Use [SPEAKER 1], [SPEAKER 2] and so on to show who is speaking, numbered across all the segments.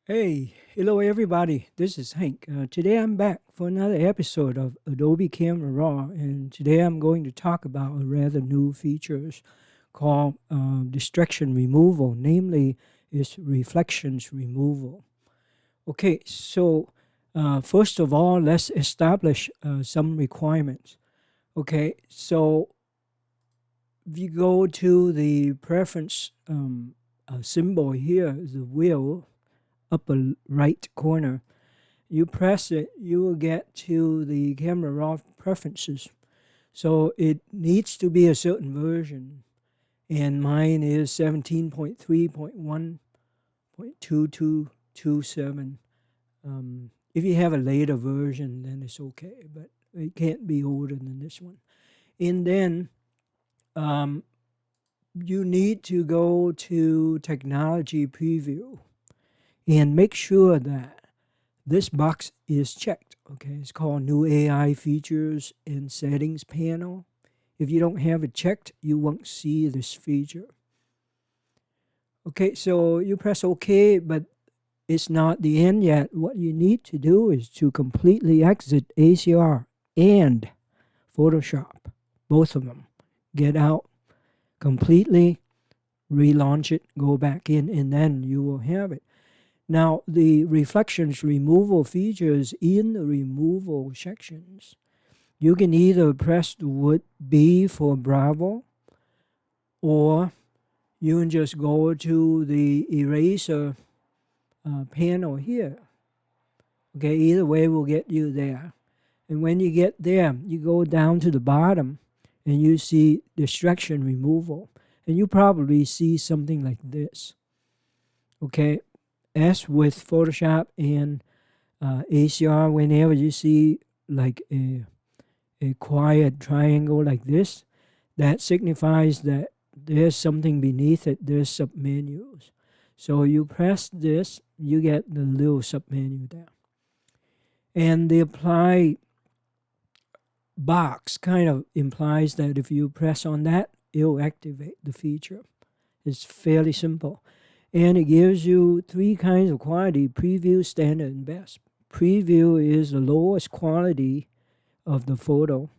[SPEAKER 1] Hey, hello everybody. This is Hank. Today I'm back for another episode of Adobe Camera RAW, and today I'm going to talk about a rather new features called distraction removal, namely is reflections removal. Okay, so first of all, let's establish some requirements. Okay, so if you go to the preference symbol here, the wheel upper right corner. You press it, you will get to the camera raw preferences. So it needs to be a certain version. And mine is 17.3.1.2227. If you have a later version, then it's okay, but it can't be older than this one. And then um, you need to go to technology preview and make sure that this box is checked. Okay, it's called New AI Features and Settings panel. If you don't have it checked, you won't see this feature. Okay, so you press OK, but it's not the end yet. What you need to do is to completely exit ACR and Photoshop, both of them. Get out completely, relaunch it, go back in, and then you will have it. Now, the reflections removal features in the removal sections, you can either press the word B for Bravo, or you can just go to the eraser panel here. Okay, either way will get you there. And when you get there, you go down to the bottom and you see distraction removal. And you probably see something like this. Okay, as with Photoshop and ACR, whenever you see like a quiet triangle like this, that signifies that there's something beneath it, there's submenus. So you press this, you get the little submenu there. And the apply box kind of implies that if you press on that, it'll activate the feature. It's fairly simple. And it gives you three kinds of quality: preview, standard, and best. Preview is the lowest quality of the photo,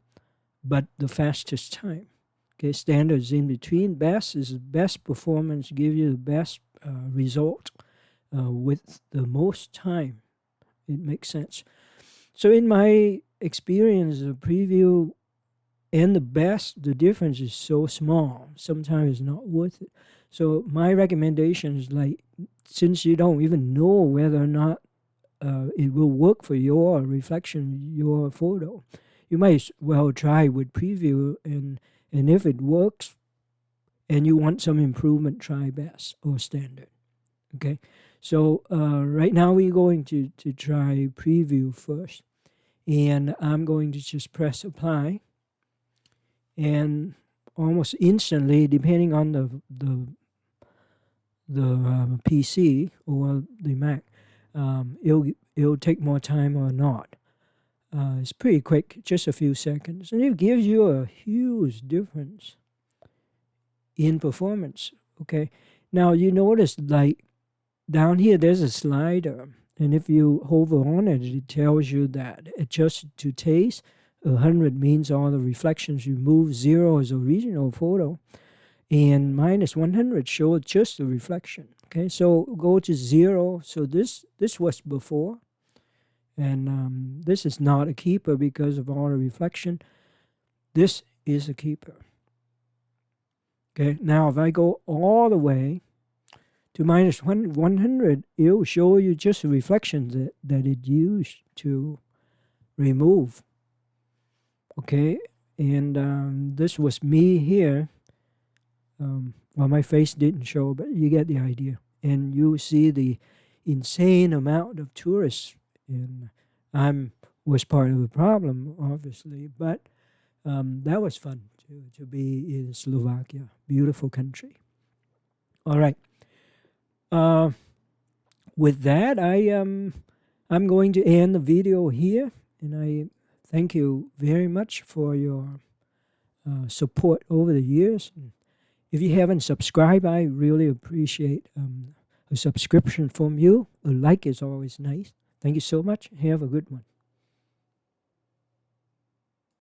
[SPEAKER 1] but the fastest time. Okay, standard is in between. Best is the best performance, give you the best result with the most time. It makes sense. So in my experience, the preview and the best, the difference is so small. Sometimes it's not worth it. So my recommendation is, like, since you don't even know whether or not it will work for your reflection, your photo, you might as well try with preview, and if it works and you want some improvement, try best or standard. Okay, so right now we're going to try preview first, and I'm going to just press apply, and almost instantly, depending on the PC or the Mac, it'll take more time or not. It's pretty quick, just a few seconds, and it gives you a huge difference in performance. Okay, now you notice, like, down here there's a slider, and if you hover on it, it tells you that adjust to taste. 100 means all the reflections remove. 0 is original photo, and minus 100 shows just the reflection. Okay, so go to 0. So this was before, and this is not a keeper because of all the reflection. This is a keeper. Okay, now if I go all the way to minus 100, it will show you just the reflections that it used to remove. Okay, and this was me here. Well, my face didn't show, but you get the idea. And you see the insane amount of tourists, and I was part of the problem, obviously, but that was fun to be in Slovakia. Beautiful country. All right. With that, I'm going to end the video here, and I thank you very much for your support over the years. And if you haven't subscribed, I really appreciate a subscription from you. A like is always nice. Thank you so much. Have a good one.